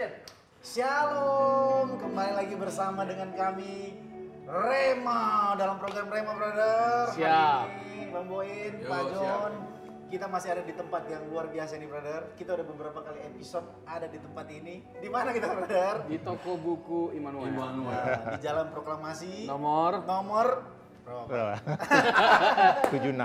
Action. Shalom, kembali lagi bersama dengan kami Rema dalam program Rema Brother. Siap. Hari ini Bang Boin, Yo, Pak John, siap. kita masih ada di tempat yang luar biasa nih Brother. Kita udah beberapa kali episode ada di tempat ini. Di mana kita Brother? Di toko buku Immanuel. Nah, di Jalan Proklamasi. Nomor Berapa? 76.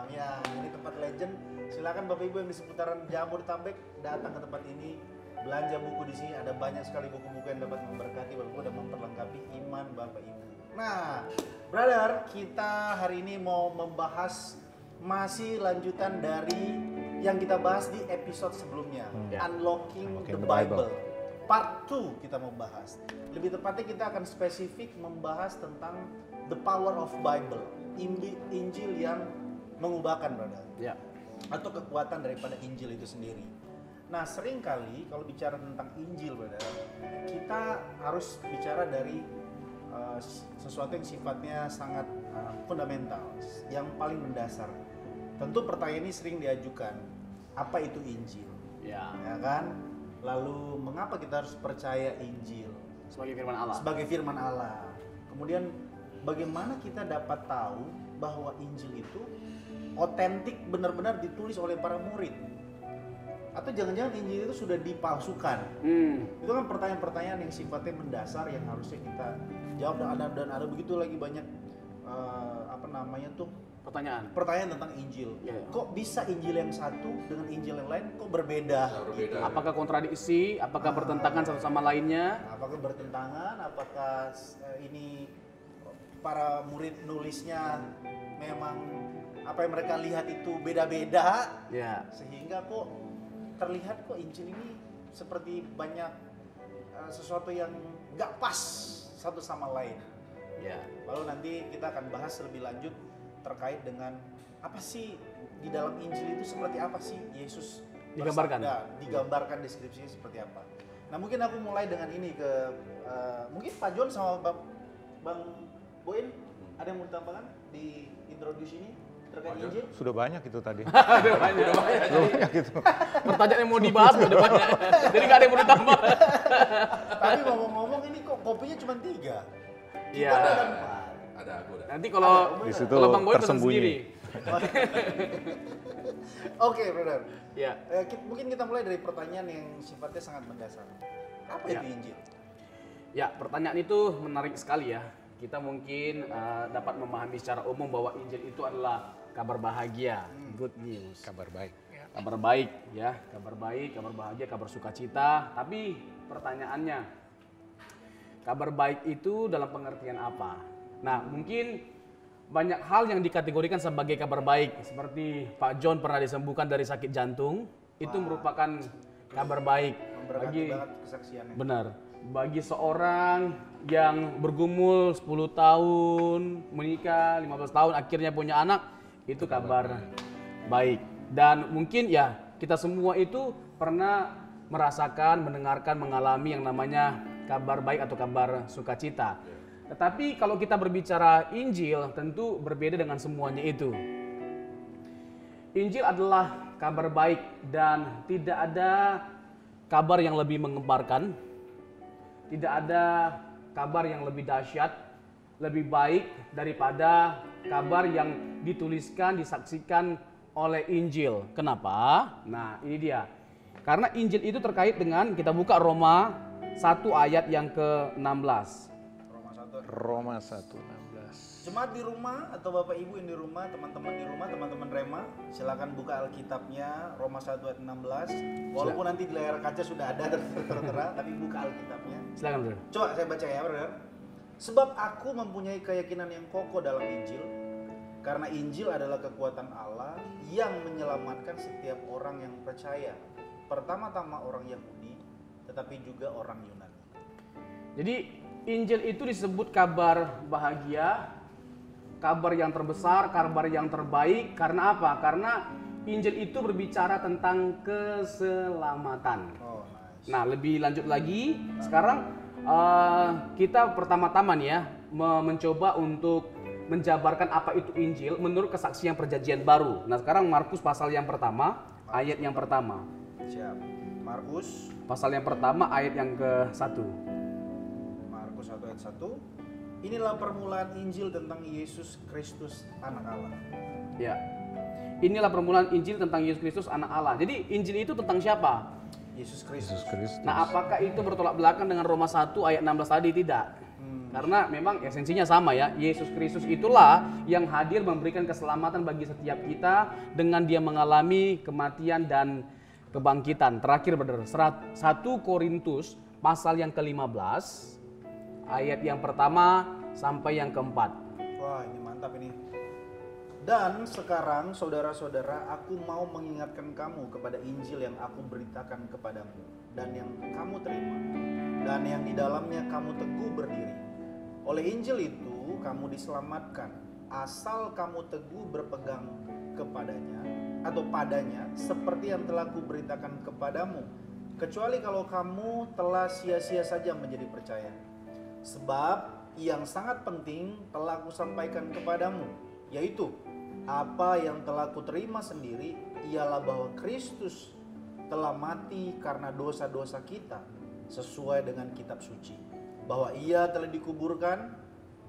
Ya, ini tempat legend. Silakan Bapak Ibu yang di seputaran Jabodetabek datang ke tempat ini, belanja buku di sini. Ada banyak sekali buku-buku yang dapat memberkati Bapak Ibu dan memperlengkapi iman Bapak Ibu. Nah, brother, kita hari ini mau membahas masih lanjutan dari yang kita bahas di episode sebelumnya, Unlocking the Bible. Part 2 kita mau bahas. Lebih tepatnya kita akan spesifik membahas tentang the power of Bible, Injil yang mengubahkan, brother. ya. Atau kekuatan daripada Injil itu sendiri. Nah, seringkali kalau bicara tentang Injil, brother, kita harus bicara dari sesuatu yang sifatnya sangat fundamental, yang paling mendasar. Tentu pertanyaan ini sering diajukan, apa itu Injil? Ya. Ya kan? Lalu mengapa kita harus percaya Injil Sebagai firman Allah. sebagai firman Allah? Kemudian bagaimana kita dapat tahu bahwa Injil itu otentik, benar-benar ditulis oleh para murid? Atau jangan-jangan Injil itu sudah dipalsukan? Itu kan pertanyaan-pertanyaan yang sifatnya mendasar yang harusnya kita jawab, dan ada begitu lagi banyak pertanyaan tentang Injil. Ya. Kok bisa Injil yang satu dengan Injil yang lain kok berbeda? Berbeda. Apakah kontradiksi? Apakah bertentangan satu sama lainnya? Apakah bertentangan? Apakah ini para murid nulisnya memang apa yang mereka lihat itu beda-beda? Ya. Sehingga kok terlihat kok Injil ini seperti banyak sesuatu yang nggak pas satu sama lain. Ya. Lalu nanti kita akan bahas lebih lanjut terkait dengan apa sih di dalam Injil itu, seperti apa sih Yesus Digambarkan. bersabda, digambarkan deskripsinya seperti apa. Nah, mungkin aku mulai dengan ini ke mungkin Pak John sama Bang Boin, ada yang mau ditambahkan di introduce ini terkait Pak John. Injil? Sudah banyak itu tadi. Ada banyak. Banyak itu. Pertanyaan yang mau dibahas udah banyak. Jadi nggak ada yang mau ditambah. Tapi ngomong-ngomong ini kok kopinya cuma 3. Iya. Kita ada 4. Ada aku dah. Nanti kalau Di situ kalau Bang Boy pesan tersembunyi. sendiri. Oke, brother. Ya. Mungkin kita mulai dari pertanyaan yang sifatnya sangat mendasar. Apa Ya. itu Injil? Ya, pertanyaan itu menarik sekali ya. Kita mungkin dapat memahami secara umum bahwa Injil itu adalah kabar bahagia, good news. Kabar baik. Kabar baik ya, kabar baik, kabar bahagia, kabar sukacita. Tapi pertanyaannya, kabar baik itu dalam pengertian apa? Nah, mungkin banyak hal yang dikategorikan sebagai kabar baik. Seperti Pak John pernah disembuhkan dari sakit jantung, itu merupakan kabar baik. Memberkati banget kesaksiannya. Benar. Bagi seorang yang bergumul 10 tahun, menikah 15 tahun, akhirnya punya anak, itu kabar baik. Dan mungkin ya kita semua itu pernah merasakan, mendengarkan, mengalami yang namanya kabar baik atau kabar sukacita. Tetapi kalau kita berbicara Injil, tentu berbeda dengan semuanya itu. Injil adalah kabar baik dan tidak ada kabar yang lebih menggemparkan, tidak ada kabar yang lebih dahsyat, lebih baik daripada kabar yang dituliskan, disaksikan oleh Injil. Kenapa? Nah, ini dia. Karena Injil itu terkait dengan, kita buka Roma 1 ayat yang ke-16. Roma 1. Roma 1:16. Jemaat di rumah atau Bapak Ibu yang di rumah, teman-teman di rumah, teman-teman Rema, silakan buka Alkitabnya Roma 1 ayat 16. Walaupun nanti di layar kaca sudah ada tertera, tapi buka Alkitabnya. Silakan, Bro. Coba saya baca ya, brother. Sebab aku mempunyai keyakinan yang kokoh dalam Injil, karena Injil adalah kekuatan Allah yang menyelamatkan setiap orang yang percaya. Pertama-tama orang Yahudi, tetapi juga orang Yunani. Jadi Injil itu disebut kabar bahagia, kabar yang terbesar, kabar yang terbaik. Karena apa? Karena Injil itu berbicara tentang keselamatan. Oh, nice. Nah, lebih lanjut lagi, sekarang kita pertama-tama nih ya mencoba untuk menjabarkan apa itu Injil menurut kesaksian perjanjian baru. Nah, sekarang Markus pasal yang pertama, ayat yang pertama. Siap. Markus pasal yang pertama ayat yang ke-1. Markus 1 ayat 1. Inilah permulaan Injil tentang Yesus Kristus anak Allah. Ya. Inilah permulaan Injil tentang Yesus Kristus anak Allah. Jadi Injil itu tentang siapa? Yesus Kristus. Yesus Kristus. Nah, apakah itu bertolak belakang dengan Roma 1 ayat 16 tadi? Tidak. Karena memang esensinya sama ya. Yesus Kristus itulah yang hadir memberikan keselamatan bagi setiap kita dengan dia mengalami kematian dan kebangkitan. Terakhir brother, 1 Korintus pasal yang ke-15 ayat yang pertama sampai yang keempat. Wah, ini mantap ini. Dan sekarang saudara-saudara, aku mau mengingatkan kamu kepada Injil yang aku beritakan kepadamu dan yang kamu terima dan yang di dalamnya kamu teguh berdiri. Oleh Injil itu kamu diselamatkan asal kamu teguh berpegang kepadanya atau padanya seperti yang telah kuberitakan kepadamu, kecuali kalau kamu telah sia-sia saja menjadi percaya. Sebab yang sangat penting telah kusampaikan kepadamu, yaitu apa yang telah kuterima sendiri, ialah bahwa Kristus telah mati karena dosa-dosa kita sesuai dengan kitab suci, bahwa ia telah dikuburkan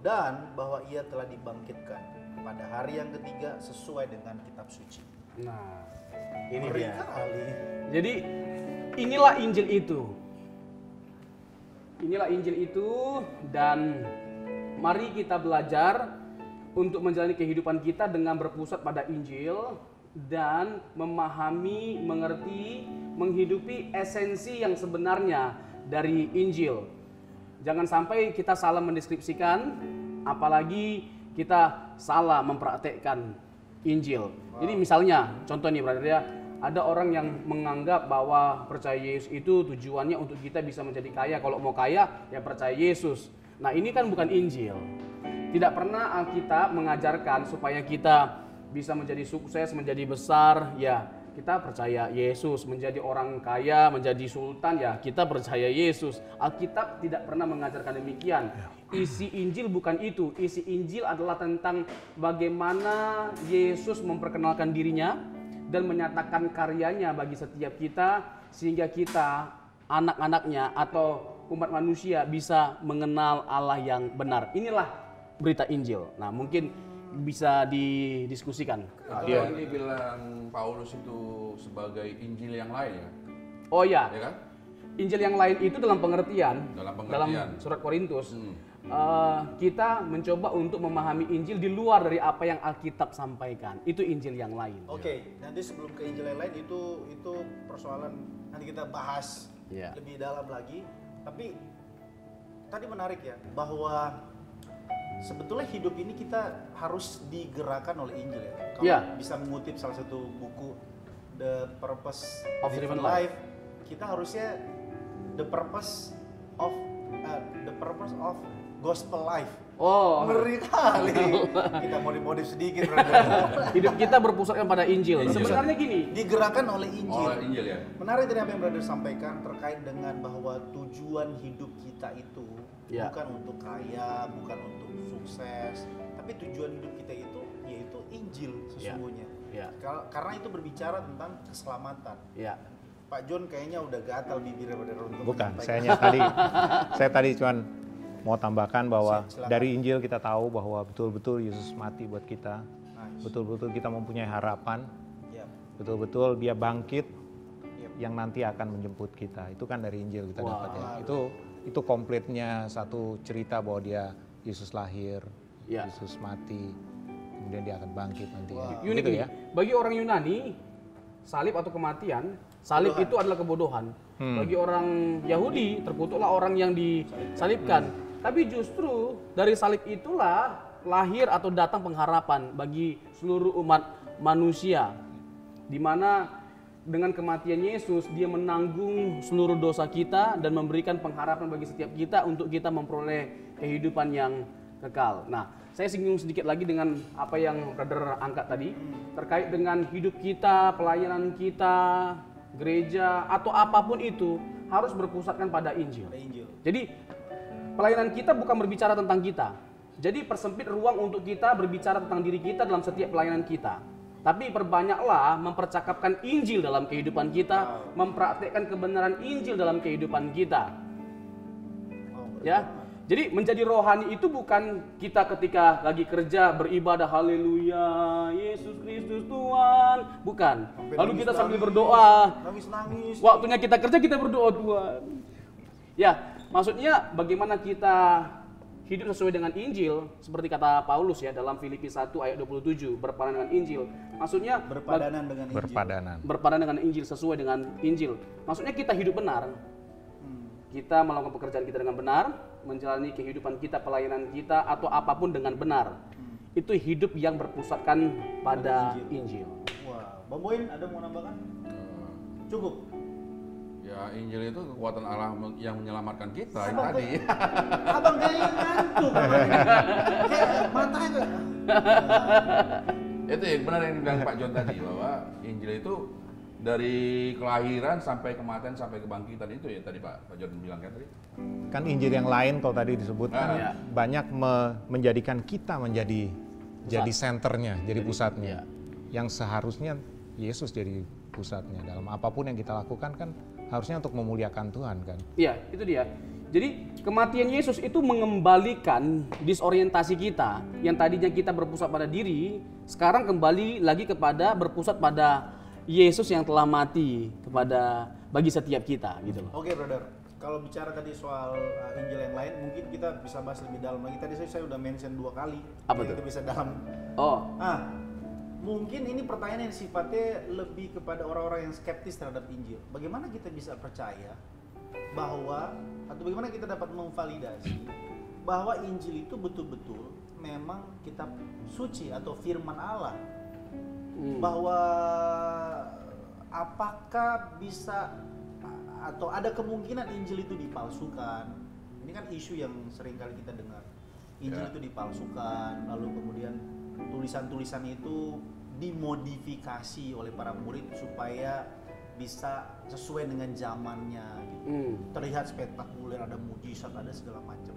dan bahwa ia telah dibangkitkan pada hari yang ketiga sesuai dengan kitab suci. Nah, ini Ngeri dia. kali. Jadi inilah Injil itu. Inilah Injil itu, dan mari kita belajar untuk menjalani kehidupan kita dengan berpusat pada Injil dan memahami, mengerti, menghidupi esensi yang sebenarnya dari Injil. Jangan sampai kita salah mendeskripsikan, apalagi kita salah mempraktekkan Injil. Jadi misalnya, contoh nih brother ya, ada orang yang menganggap bahwa percaya Yesus itu tujuannya untuk kita bisa menjadi kaya. Kalau mau kaya, ya percaya Yesus. Nah, ini kan bukan Injil. Tidak pernah Alkitab mengajarkan supaya kita bisa menjadi sukses, menjadi besar, ya kita percaya Yesus. Menjadi orang kaya, menjadi sultan, ya kita percaya Yesus. Alkitab tidak pernah mengajarkan demikian. Isi Injil bukan itu. Isi Injil adalah tentang bagaimana Yesus memperkenalkan dirinya dan menyatakan karyanya bagi setiap kita, sehingga kita, anak-anaknya atau umat manusia bisa mengenal Allah yang benar. Inilah berita Injil. Nah, mungkin bisa didiskusikan. Atau Iya. ini bilang Paulus itu sebagai Injil yang lain ya? Oh ya, Ya kan? Injil yang lain itu dalam pengertian, Dalam pengertian. surat Korintus, kita mencoba untuk memahami Injil di luar dari apa yang Alkitab sampaikan. Itu Injil yang lain. Oke, nanti sebelum ke Injil yang lain itu persoalan nanti kita bahas Iya. lebih dalam lagi. Tapi tadi menarik ya bahwa sebetulnya hidup ini kita harus digerakkan oleh Injil ya. Kalau Iya. bisa mengutip salah satu buku The Purpose Of Driven Driven Life. Life, kita harusnya the purpose of gospel life. Oh, Ngeri kali. Kita modif sedikit, brother. hidup kita berpusatkan pada Injil. Injil. Sebenarnya gini, Digerakkan oleh Injil. Oleh Injil ya? Menarik dari apa yang brother sampaikan terkait dengan bahwa tujuan hidup kita itu Ya. bukan untuk kaya, bukan untuk sukses, tapi tujuan hidup kita itu yaitu Injil sesungguhnya. Ya. Karena itu berbicara tentang keselamatan. ya. Pak John kayaknya udah gatal bibirnya brother untuk Bukan, menyampaikan. saya tadi cuman mau tambahkan bahwa Silakan. dari Injil kita tahu bahwa betul-betul Yesus mati buat kita. Nice. Betul-betul kita mempunyai harapan. Yap. Betul-betul dia bangkit Yap. yang nanti akan menjemput kita. Itu kan dari Injil kita Wah. dapat ya. Itu komplitnya satu cerita bahwa dia Yesus lahir, Ya. Yesus mati, kemudian dia akan bangkit nanti. Wow. Unik Gitu ini. ya. Bagi orang Yunani, salib atau kematian, salib Kebodohan. itu adalah kebodohan. Bagi orang Yahudi, terkutuklah orang yang disalibkan. Tapi justru dari salib itulah lahir atau datang pengharapan bagi seluruh umat manusia. Di mana dengan kematian Yesus, dia menanggung seluruh dosa kita dan memberikan pengharapan bagi setiap kita untuk kita memperoleh kehidupan yang kekal. Nah, saya singgung sedikit lagi dengan apa yang brother angkat tadi terkait dengan hidup kita, pelayanan kita, gereja atau apapun itu harus berpusatkan pada Injil. Ada Injil. Jadi pelayanan kita bukan berbicara tentang kita. Jadi persempit ruang untuk kita berbicara tentang diri kita dalam setiap pelayanan kita. tapi perbanyaklah mempercakapkan Injil dalam kehidupan kita, mempraktikkan kebenaran Injil dalam kehidupan kita. Ya. Jadi menjadi rohani itu bukan kita ketika lagi kerja beribadah haleluya, Yesus Kristus Tuhan, bukan. Lalu kita sambil berdoa. Nangis. Waktunya kita kerja kita berdoa Tuhan. Ya, maksudnya bagaimana kita hidup sesuai dengan Injil, seperti kata Paulus ya dalam Filipi 1 ayat 27, berpadanan dengan Injil. Maksudnya Berpadanan dengan Injil. berpadanan dengan Injil, sesuai dengan Injil. Maksudnya kita hidup benar. Kita melakukan pekerjaan kita dengan benar, menjalani kehidupan kita, pelayanan kita atau apapun dengan benar. Itu hidup yang berpusatkan pada Injil. Wah, Bang Boyin ada mau nambahkan? Cukup. Ya, Injil itu kekuatan Allah yang menyelamatkan kita yang tadi. Abang kayaknya ngantuk. Kayak matanya tuh. Itu yang benar yang dibilang Pak John tadi, bahwa Injil itu dari kelahiran sampai kematian sampai kebangkitan, itu ya tadi Pak John bilang kan tadi. Kan Injil yang lain kalau tadi disebutkan ya. banyak menjadikan kita menjadi senternya, jadi pusatnya. Yang seharusnya Yesus jadi pusatnya. Dalam apapun yang kita lakukan kan harusnya untuk memuliakan Tuhan kan. Iya, itu dia. Jadi kematian Yesus itu mengembalikan disorientasi kita yang tadinya kita berpusat pada diri, sekarang kembali lagi kepada berpusat pada Yesus yang telah mati kepada bagi setiap kita gitu loh. Oke, brother. Kalau bicara tadi soal Injil yang lain, mungkin kita bisa bahas lebih dalam lagi. Tadi saya udah mention 2 kali. Apa Jadi tuh? kita bisa dalam. Oh, Mungkin ini pertanyaan yang sifatnya lebih kepada orang-orang yang skeptis terhadap Injil. Bagaimana kita bisa percaya bahwa, atau bagaimana kita dapat memvalidasi bahwa Injil itu betul-betul memang kitab suci atau firman Allah? Bahwa apakah bisa atau ada kemungkinan Injil itu dipalsukan? Ini kan isu yang sering kali kita dengar. Injil itu dipalsukan, lalu kemudian tulisan-tulisan itu dimodifikasi oleh para murid supaya bisa sesuai dengan zamannya gitu. Terlihat spektakuler, ada mujizat, ada segala macam.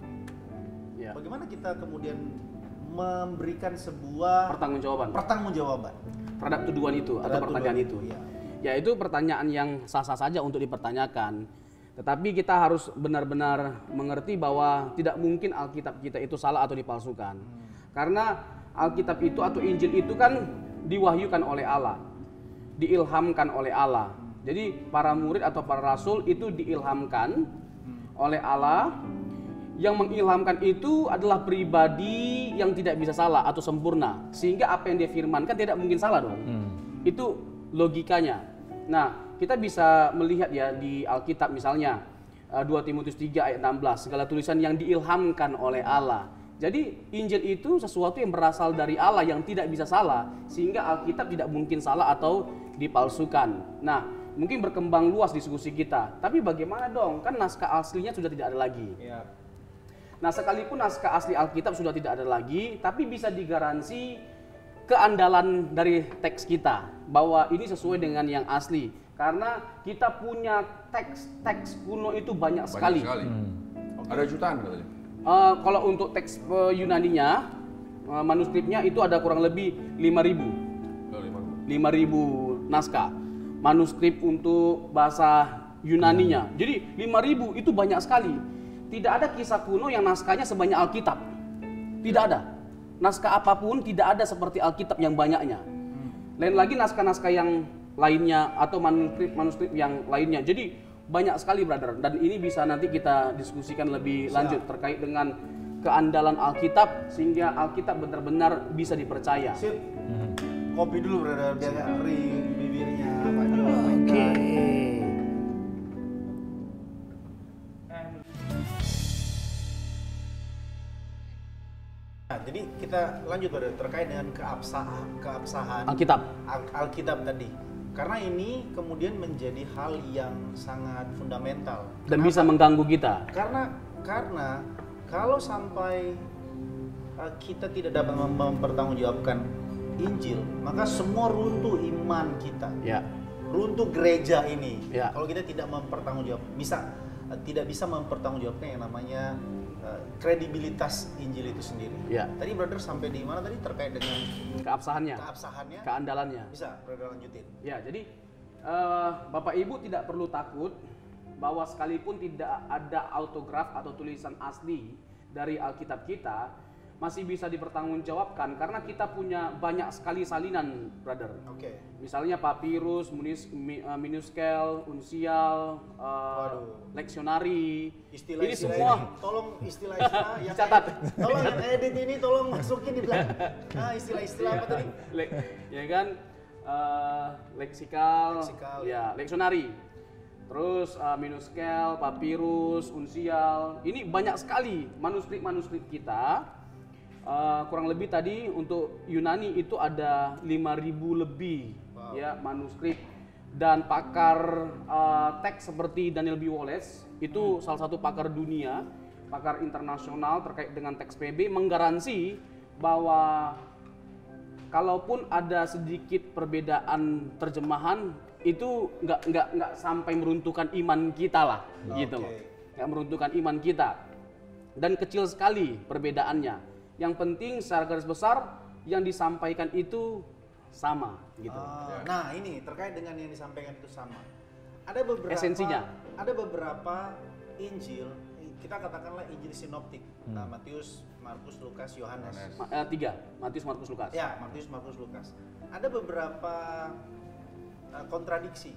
ya. Bagaimana kita kemudian memberikan sebuah pertanggungjawaban Terhadap tuduhan itu atau terhadap pertanyaan tuduhan itu. ya. Ya, itu pertanyaan yang sah-sah saja untuk dipertanyakan. Tetapi kita harus benar-benar mengerti bahwa tidak mungkin Alkitab kita itu salah atau dipalsukan. Karena Alkitab itu atau Injil itu kan diwahyukan oleh Allah, diilhamkan oleh Allah. Jadi para murid atau para rasul itu diilhamkan oleh Allah. Yang mengilhamkan itu adalah pribadi yang tidak bisa salah atau sempurna, sehingga apa yang dia firmankan tidak mungkin salah dong. Itu logikanya. Nah, kita bisa melihat ya di Alkitab misalnya 2 Timotius 3 ayat 16, segala tulisan yang diilhamkan oleh Allah. Jadi Injil itu sesuatu yang berasal dari Allah yang tidak bisa salah, sehingga Alkitab tidak mungkin salah atau dipalsukan. Nah, mungkin berkembang luas diskusi kita. Tapi bagaimana dong? Kan naskah aslinya sudah tidak ada lagi. Ya. Nah, sekalipun naskah asli Alkitab sudah tidak ada lagi, tapi bisa digaransi keandalan dari teks kita bahwa ini sesuai dengan yang asli. Karena kita punya teks kuno itu banyak sekali. Ada jutaan katanya. Kalau untuk teks Yunaninya, manuskripnya itu ada kurang lebih 5.000 naskah manuskrip untuk bahasa Yunaninya. Jadi 5.000 itu banyak sekali. Tidak ada kisah kuno yang naskahnya sebanyak Alkitab. Tidak ada. Naskah apapun tidak ada seperti Alkitab yang banyaknya. Lain lagi naskah-naskah yang lainnya atau manuskrip yang lainnya. Jadi banyak sekali, brother. Dan ini bisa nanti kita diskusikan lebih lanjut terkait dengan keandalan Alkitab sehingga Alkitab benar-benar bisa dipercaya. Sip. Kopi dulu, brother, biar nggak kering bibirnya. Oke. Nah, jadi kita lanjut, brother, terkait dengan keabsahan Alkitab tadi. Karena ini kemudian menjadi hal yang sangat fundamental Dan bisa mengganggu kita. Karena kalau sampai kita tidak dapat mempertanggungjawabkan Injil, maka semua runtuh iman kita, Ya. runtuh gereja ini. Ya. Kalau kita tidak tidak bisa mempertanggungjawabkan yang namanya kredibilitas Injil itu sendiri. Ya. Tadi brother sampai di mana tadi terkait dengan Keabsahannya, keabsahannya? keandalannya. Bisa brother lanjutin. Ya, jadi Bapak Ibu tidak perlu takut bahwa sekalipun tidak ada autograf atau tulisan asli dari Alkitab kita, masih bisa dipertanggungjawabkan karena kita punya banyak sekali salinan, brother. Oke. Misalnya papirus, minuskel, unsial, leksionari. Istilah-istilah ini semua ini, tolong istilah-istilah yang Dicatat. tolong yang edit ini tolong masukin di belakang. Nah, istilah-istilah apa tadi? Ya kan, leksikal, Leksikal, ya, leksionari. Terus minuskel, papirus, unsial. Ini banyak sekali manuskrip-manuskrip kita. Kurang lebih tadi untuk Yunani itu ada 5.000 lebih ya manuskrip, dan pakar teks seperti Daniel B. Wallace itu salah satu pakar dunia, pakar internasional terkait dengan teks PB, menggaransi bahwa kalaupun ada sedikit perbedaan terjemahan itu nggak sampai meruntuhkan iman kita lah, gitu loh, nggak meruntuhkan iman kita, dan kecil sekali perbedaannya. Yang penting secara garis besar yang disampaikan itu sama, gitu. Nah, ini terkait dengan yang disampaikan itu sama. Ada beberapa Esensinya. Ada beberapa Injil, kita katakanlah Injil sinoptik. Nah, Matius, Markus, Lukas, Yohanes. Tiga, Matius, Markus, Lukas. Ya, Matius, Markus, Lukas. Ada beberapa kontradiksi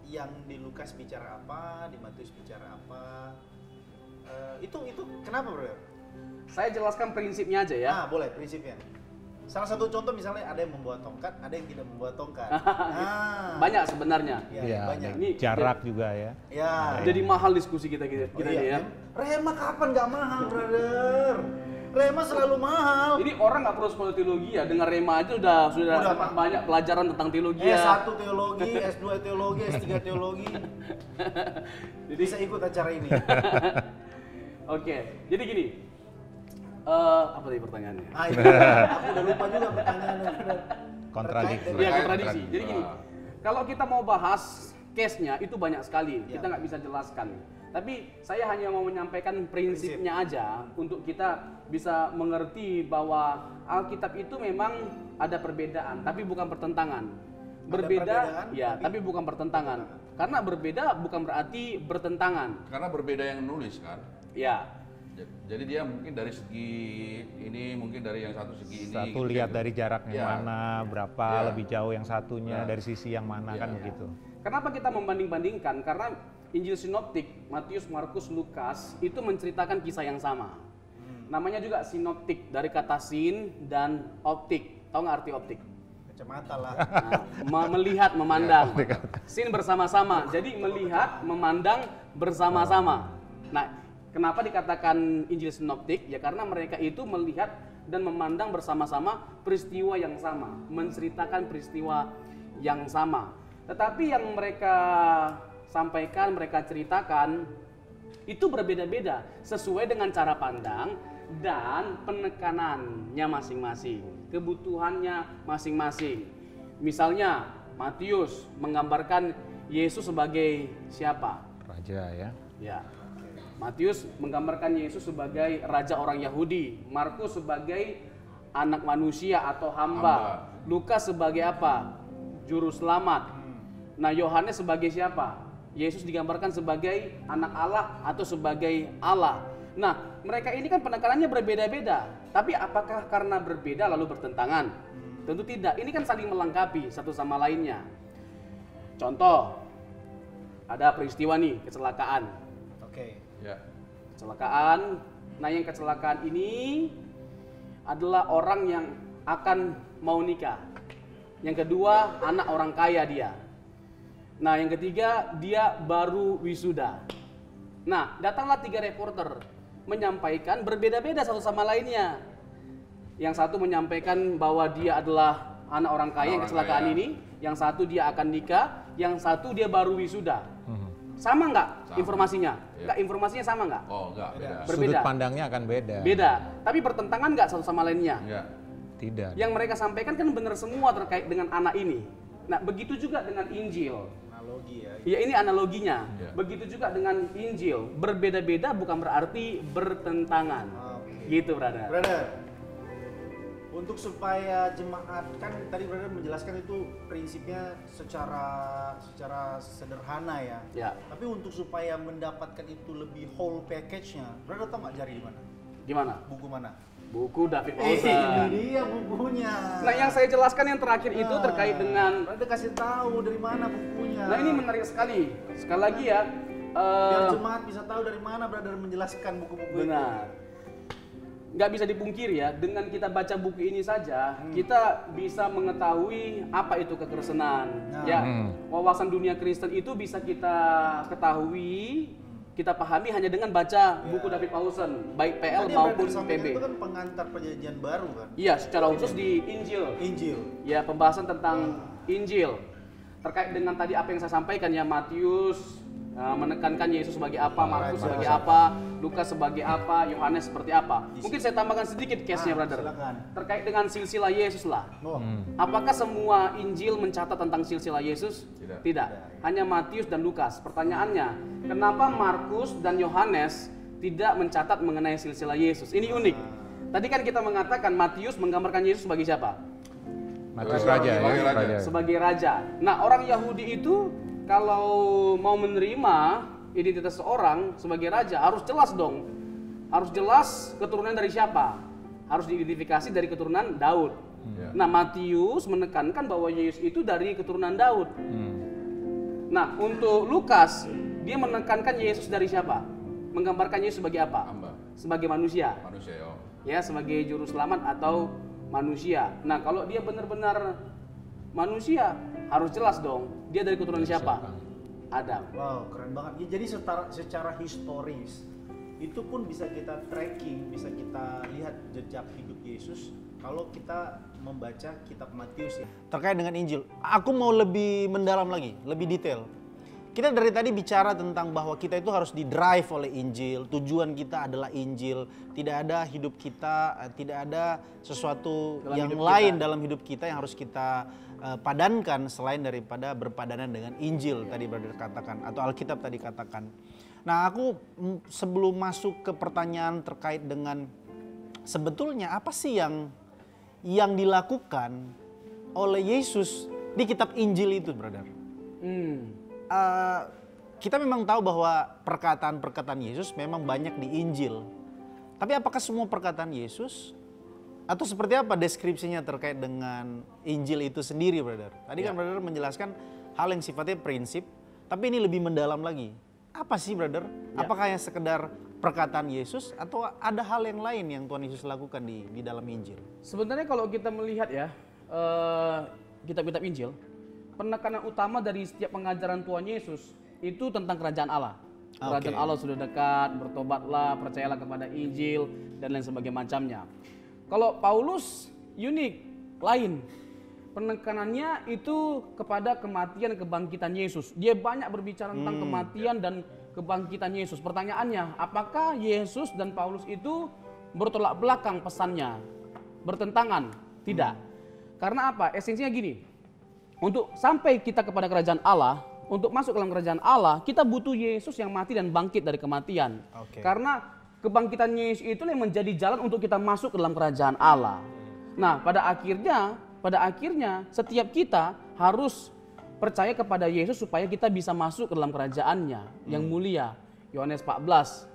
yang di Lukas bicara apa, di Matius bicara apa. Itu kenapa, bro? Saya jelaskan prinsipnya aja ya. Nah, boleh prinsipnya. Salah satu contoh misalnya ada yang membawa tongkat, ada yang tidak membawa tongkat. Nah, Banyak sebenarnya. ya, Iya, banyak. Ini jarak juga ya. Ya. Jadi mahal diskusi kita Oh, ini ya. Rema kapan nggak mahal, brother? Rema selalu mahal. Ini orang nggak perlu sekolah teologi ya, dengar Rema aja udah dapat banyak pelajaran tentang teologi ya. S1 teologi, S2 teologi, S3 teologi. Jadi Bisa ikut acara ini. Oke, jadi gini. Apa tadi pertanyaannya? Ah, itu aku udah lupa juga pertanyaannya. Kontradiksi. Iya, kontradiksi. Jadi gini, kalau kita mau bahas case-nya itu banyak sekali, Ya. kita nggak bisa jelaskan. Tapi saya hanya mau menyampaikan prinsipnya aja untuk kita bisa mengerti bahwa Alkitab itu memang ada perbedaan, tapi bukan pertentangan. Berbeda, perbedaan, ya, tapi bukan pertentangan. Karena berbeda bukan berarti bertentangan. Karena berbeda yang nulis kan. Ya, Jadi dia mungkin dari segi ini, mungkin dari yang satu segi ini. Satu gitu, lihat gitu. dari jaraknya Ya. mana, berapa, Ya. lebih jauh yang satunya, Ya. dari sisi yang mana, Ya. kan begitu. kenapa kita membanding-bandingkan? Karena Injil Sinoptik, Matius, Markus, Lukas itu menceritakan kisah yang sama. Namanya juga sinoptik dari kata sin dan optik. Tahu nggak arti optik? Kacamata lah. Nah, melihat, memandang. Sin bersama-sama. Jadi melihat, memandang bersama-sama. Nah, kenapa dikatakan Injil Sinoptik? Ya karena mereka itu melihat dan memandang bersama-sama peristiwa yang sama, menceritakan peristiwa yang sama. Tetapi yang mereka sampaikan, mereka ceritakan itu berbeda-beda sesuai dengan cara pandang dan penekanannya masing-masing, kebutuhannya masing-masing. Misalnya Matius menggambarkan Yesus sebagai siapa? Raja ya. Ya. Matius menggambarkan Yesus sebagai raja orang Yahudi, Markus sebagai anak manusia atau hamba. Lukas sebagai apa? Juru selamat. Nah, Yohanes sebagai siapa? Yesus digambarkan sebagai anak Allah atau sebagai Allah. Nah, mereka ini kan penekanannya berbeda-beda. Tapi apakah karena berbeda lalu bertentangan? Tentu tidak. Ini kan saling melengkapi satu sama lainnya. Contoh, ada peristiwa nih, kecelakaan. Oke. Ya. Kecelakaan. Nah, yang kecelakaan ini adalah orang yang akan mau nikah. Yang kedua, anak orang kaya dia. Nah, yang ketiga, dia baru wisuda. Nah, datanglah 3 reporter menyampaikan berbeda-beda satu sama lainnya. Yang satu menyampaikan bahwa dia adalah anak orang kaya yang kecelakaan ini, yang satu dia akan nikah, yang satu dia baru wisuda. Sama nggak informasinya? Ya. Nggak, informasinya sama nggak? Oh, enggak, beda. Berbeda. Sudut pandangnya akan beda. Beda. Tapi bertentangan nggak satu sama lainnya? Enggak. Tidak. Yang mereka sampaikan kan benar semua terkait dengan anak ini. Nah, begitu juga dengan Injil. Analogi ya. Ya ini analoginya. Ya. Begitu juga dengan Injil. Berbeda-beda bukan berarti bertentangan. Oke. Gitu, brother. Brother, untuk supaya jemaat, kan tadi brother menjelaskan itu prinsipnya secara sederhana ya. Ya. Tapi untuk supaya mendapatkan itu lebih whole package-nya, brother tahu nggak cari di mana? Gimana? Buku mana? Buku David Ini Paulsen. dia bukunya. Nah, yang saya jelaskan yang terakhir itu terkait dengan. Brother kasih tahu dari mana bukunya. Nah, ini menarik sekali. Sekali lagi ya. Biar jemaat bisa tahu dari mana brother menjelaskan buku-buku itu. Benar. Nggak bisa dipungkiri ya, dengan kita baca buku ini saja, kita bisa mengetahui apa itu kekristenan. Nah. Ya, wawasan dunia Kristen itu bisa kita ketahui, kita pahami hanya dengan baca buku David Paulsen, baik PL Tadi yang maupun brother sampaikan PB. itu kan pengantar perjanjian baru kan? Iya, secara khusus di Injil. Injil. Ya, pembahasan tentang Injil. Terkait dengan tadi apa yang saya sampaikan ya, Matius menekankan Yesus sebagai apa, Markus sebagai apa, Lukas sebagai apa, Yohanes seperti apa. Mungkin saya tambahkan sedikit case-nya, brother. Silakan. Terkait dengan silsilah Yesus lah. Oh. Apakah semua Injil mencatat tentang silsilah Yesus? Tidak. Hanya Matius dan Lukas. Pertanyaannya, kenapa Markus dan Yohanes tidak mencatat mengenai silsilah Yesus? Ini unik. Tadi kan kita mengatakan Matius menggambarkan Yesus sebagai siapa? Matius raja, Sebagai ya, raja. Sebagai raja. Nah, orang Yahudi itu kalau mau menerima identitas seorang sebagai raja harus jelas dong. Harus jelas keturunan dari siapa. Harus diidentifikasi dari keturunan Daud. Ya. Nah, Matius menekankan bahwa Yesus itu dari keturunan Daud. Nah, untuk Lukas, dia menekankan Yesus dari siapa? Menggambarkan Yesus sebagai apa? Hamba. Sebagai manusia. Manusia ya. Ya, sebagai juru selamat atau manusia. Nah, kalau dia benar-benar manusia, harus jelas dong. Dia dari keturunan siapa? Adam. Wow, keren banget. Ya, jadi secara historis itu pun bisa kita tracking, bisa kita lihat jejak hidup Yesus kalau kita membaca kitab Matius ya. Terkait dengan Injil, aku mau lebih mendalam lagi, lebih detail. Kita dari tadi bicara tentang bahwa kita itu harus di-drive oleh Injil, tujuan kita adalah Injil, tidak ada hidup kita, tidak ada sesuatu Dalam yang hidup lain kita. dalam hidup kita yang harus kita padankan selain daripada berpadanan dengan Injil tadi brother katakan atau Alkitab tadi katakan. Nah, aku sebelum masuk ke pertanyaan terkait dengan sebetulnya apa sih yang dilakukan oleh Yesus di kitab Injil itu, brother. Kita memang tahu bahwa perkataan-perkataan Yesus memang banyak di Injil. Tapi apakah semua perkataan Yesus atau seperti apa deskripsinya terkait dengan Injil itu sendiri, brother? Tadi kan brother menjelaskan hal yang sifatnya prinsip, tapi ini lebih mendalam lagi. Apa sih, brother? Apakah yang sekedar perkataan Yesus atau ada hal yang lain yang Tuhan Yesus lakukan di dalam Injil? Sebenarnya kalau kita melihat ya, kitab-kitab Injil, penekanan utama dari setiap pengajaran Tuhan Yesus itu tentang kerajaan Allah. Kerajaan Allah sudah dekat, bertobatlah, percayalah kepada Injil, dan lain sebagainya macamnya. Kalau Paulus unik, lain. Penekanannya itu kepada kematian dan kebangkitan Yesus. Dia banyak berbicara tentang kematian dan kebangkitan Yesus. Pertanyaannya, apakah Yesus dan Paulus itu bertolak belakang pesannya? Bertentangan? Tidak. Karena apa? Esensinya gini. Untuk sampai kita kepada kerajaan Allah, untuk masuk dalam kerajaan Allah, kita butuh Yesus yang mati dan bangkit dari kematian. Karena kebangkitan Yesus itu yang menjadi jalan untuk kita masuk ke dalam kerajaan Allah. Nah, pada akhirnya setiap kita harus percaya kepada Yesus supaya kita bisa masuk ke dalam kerajaannya yang mulia. Yohanes 14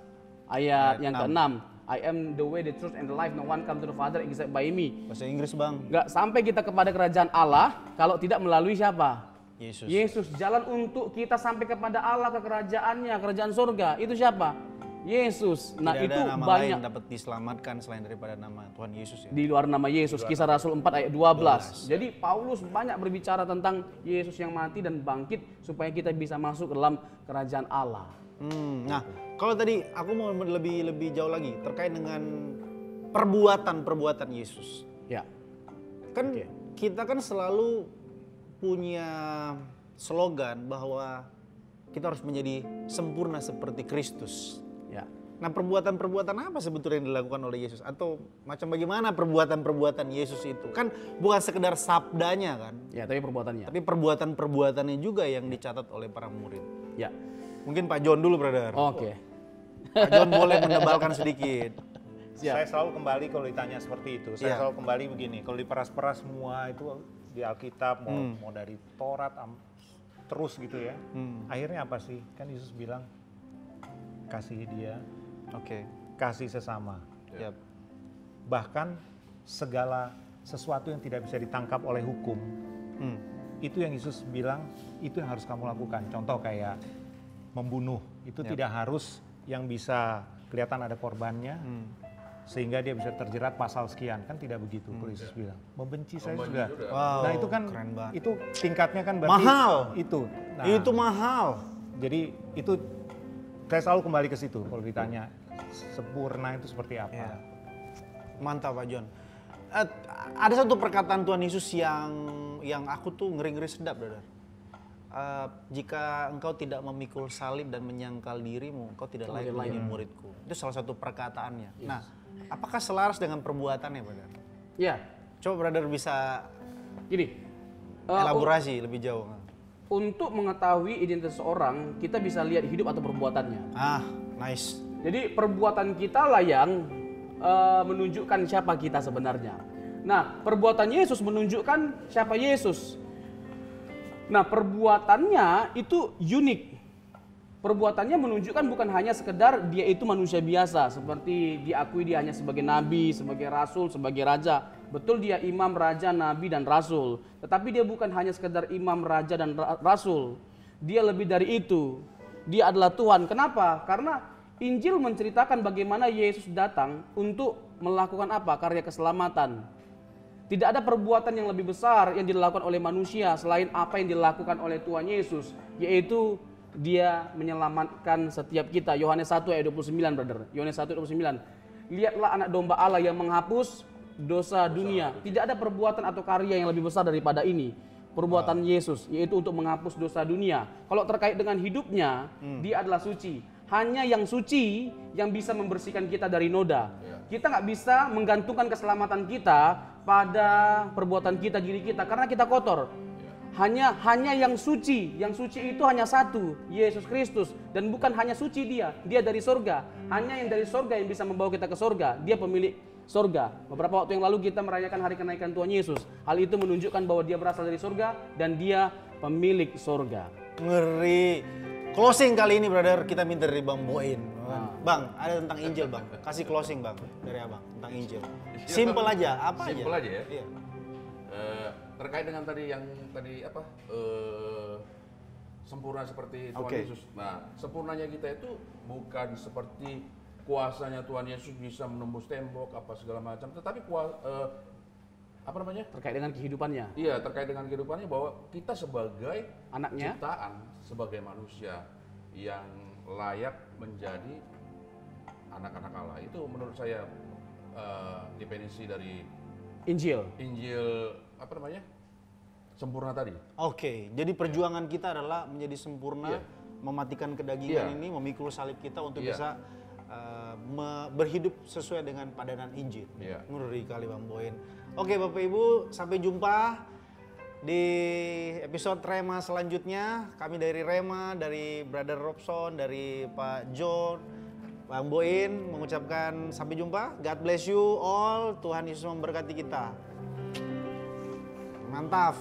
ayat yang ke-6. I am the way, the truth, and the life. No one come to the Father except by me. Bahasa Inggris, Bang. Nggak sampai kita kepada kerajaan Allah kalau tidak melalui siapa? Yesus. Yesus. Jalan untuk kita sampai kepada Allah, ke kerajaannya, kerajaan surga. Itu siapa? Yesus. Nah, Tidak itu ada nama banyak. lain dapat diselamatkan selain daripada nama Tuhan Yesus ya. Di luar nama Yesus, Kisah Rasul 4 ayat 12. Jadi Paulus banyak berbicara tentang Yesus yang mati dan bangkit supaya kita bisa masuk ke dalam kerajaan Allah. Nah, kalau tadi aku mau lebih jauh lagi terkait dengan perbuatan Yesus. Ya. Kan kita kan selalu punya slogan bahwa kita harus menjadi sempurna seperti Kristus. Ya. Nah, perbuatan-perbuatan apa sebetulnya yang dilakukan oleh Yesus? Atau macam bagaimana perbuatan-perbuatan Yesus itu? Kan bukan sekedar sabdanya kan, Ya, tapi perbuatannya. tapi perbuatan-perbuatannya juga yang dicatat oleh para murid. Ya. Mungkin Pak John dulu, brother. Oke. Pak John boleh menebalkan sedikit. Siap. Saya selalu kembali kalau ditanya seperti itu. Saya Iya. selalu kembali begini. Kalau diperas-peras semua itu di Alkitab, mau dari Taurat, terus gitu ya. Akhirnya apa sih? Kan Yesus bilang, kasih dia, Oke. kasih sesama. Yap. Bahkan segala sesuatu yang tidak bisa ditangkap oleh hukum, Hmm. itu yang Yesus bilang, itu yang harus kamu lakukan. Contoh kayak membunuh, itu tidak harus yang bisa kelihatan ada korbannya, sehingga dia bisa terjerat pasal sekian, kan tidak begitu kalau Yesus bilang. Membenci saya Membenci sudah. sudah. Wow, Nah itu kan, keren banget. itu tingkatnya kan berarti Mahal. itu. Nah, Itu mahal. jadi itu saya selalu kembali ke situ kalau ditanya sempurna itu seperti apa. Ya. Mantap Pak John. Ada satu perkataan Tuhan Yesus yang aku tuh ngeri-ngeri sedap, brother. Jika engkau tidak memikul salib dan menyangkal dirimu, engkau tidak layak menjadi muridku. Itu salah satu perkataannya. Nah, apakah selaras dengan perbuatannya, brother? Ya. Coba brother bisa Gini. elaborasi lebih jauh. Untuk mengetahui identitas seseorang, kita bisa lihat hidup atau perbuatannya. Ah, nice. Jadi perbuatan kita lah yang menunjukkan siapa kita sebenarnya. Nah, perbuatan Yesus menunjukkan siapa Yesus. Nah, perbuatannya itu unik. Perbuatannya menunjukkan bukan hanya sekedar dia itu manusia biasa, seperti diakui dia hanya sebagai nabi, sebagai rasul, sebagai raja. Betul dia imam, raja, nabi, dan rasul. Tetapi dia bukan hanya sekedar imam, raja, dan rasul. Dia lebih dari itu. Dia adalah Tuhan. Kenapa? Karena Injil menceritakan bagaimana Yesus datang untuk melakukan apa? Karya keselamatan. Tidak ada perbuatan yang lebih besar yang dilakukan oleh manusia selain apa yang dilakukan oleh Tuhan Yesus, yaitu dia menyelamatkan setiap kita. Yohanes 1 ayat 29, brother. Yohanes 1 ayat 29. Lihatlah anak domba Allah yang menghapus dosa dunia. Tidak ada perbuatan atau karya yang lebih besar daripada ini. Perbuatan Yesus, yaitu untuk menghapus dosa dunia. Kalau terkait dengan hidupnya, dia adalah suci. Hanya yang suci yang bisa membersihkan kita dari noda. Kita nggak bisa menggantungkan keselamatan kita pada perbuatan kita, diri kita, karena kita kotor. Hanya yang suci itu hanya satu, Yesus Kristus, dan bukan hanya suci dia dari sorga. Hanya yang dari sorga yang bisa membawa kita ke sorga, dia pemilik sorga. Beberapa waktu yang lalu kita merayakan hari kenaikan Tuhan Yesus. Hal itu menunjukkan bahwa dia berasal dari sorga dan dia pemilik sorga. Ngeri. Closing kali ini, brother, kita minta dari Bang Boin. Bang, ada tentang Injil, Bang. Kasih closing, Bang, dari Abang tentang Injil. Simple aja, apa aja? Simple aja ya. Iya. Terkait dengan tadi yang tadi apa sempurna seperti Tuhan Oke. Yesus. Nah, sempurnanya kita itu bukan seperti kuasanya Tuhan Yesus bisa menembus tembok apa segala macam, tetapi apa namanya? Terkait dengan kehidupannya. Iya, terkait dengan kehidupannya bahwa kita sebagai Anaknya. ciptaan, sebagai manusia yang layak menjadi anak-anak Allah. Itu menurut saya definisi dari Injil. Injil apa namanya? Sempurna tadi. Oke, jadi perjuangan kita adalah menjadi sempurna, Iya. mematikan kedagingan Iya. ini, memikul salib kita untuk Iya. bisa berhidup sesuai dengan padanan Injil. Iya. Ngeri kali Bang Boin. Oke Bapak Ibu, sampai jumpa di episode Rema selanjutnya. Kami dari Rema, dari Brother Robson, dari Pak John, Bang Boin mengucapkan sampai jumpa. God bless you all. Tuhan Yesus memberkati kita. Mantap.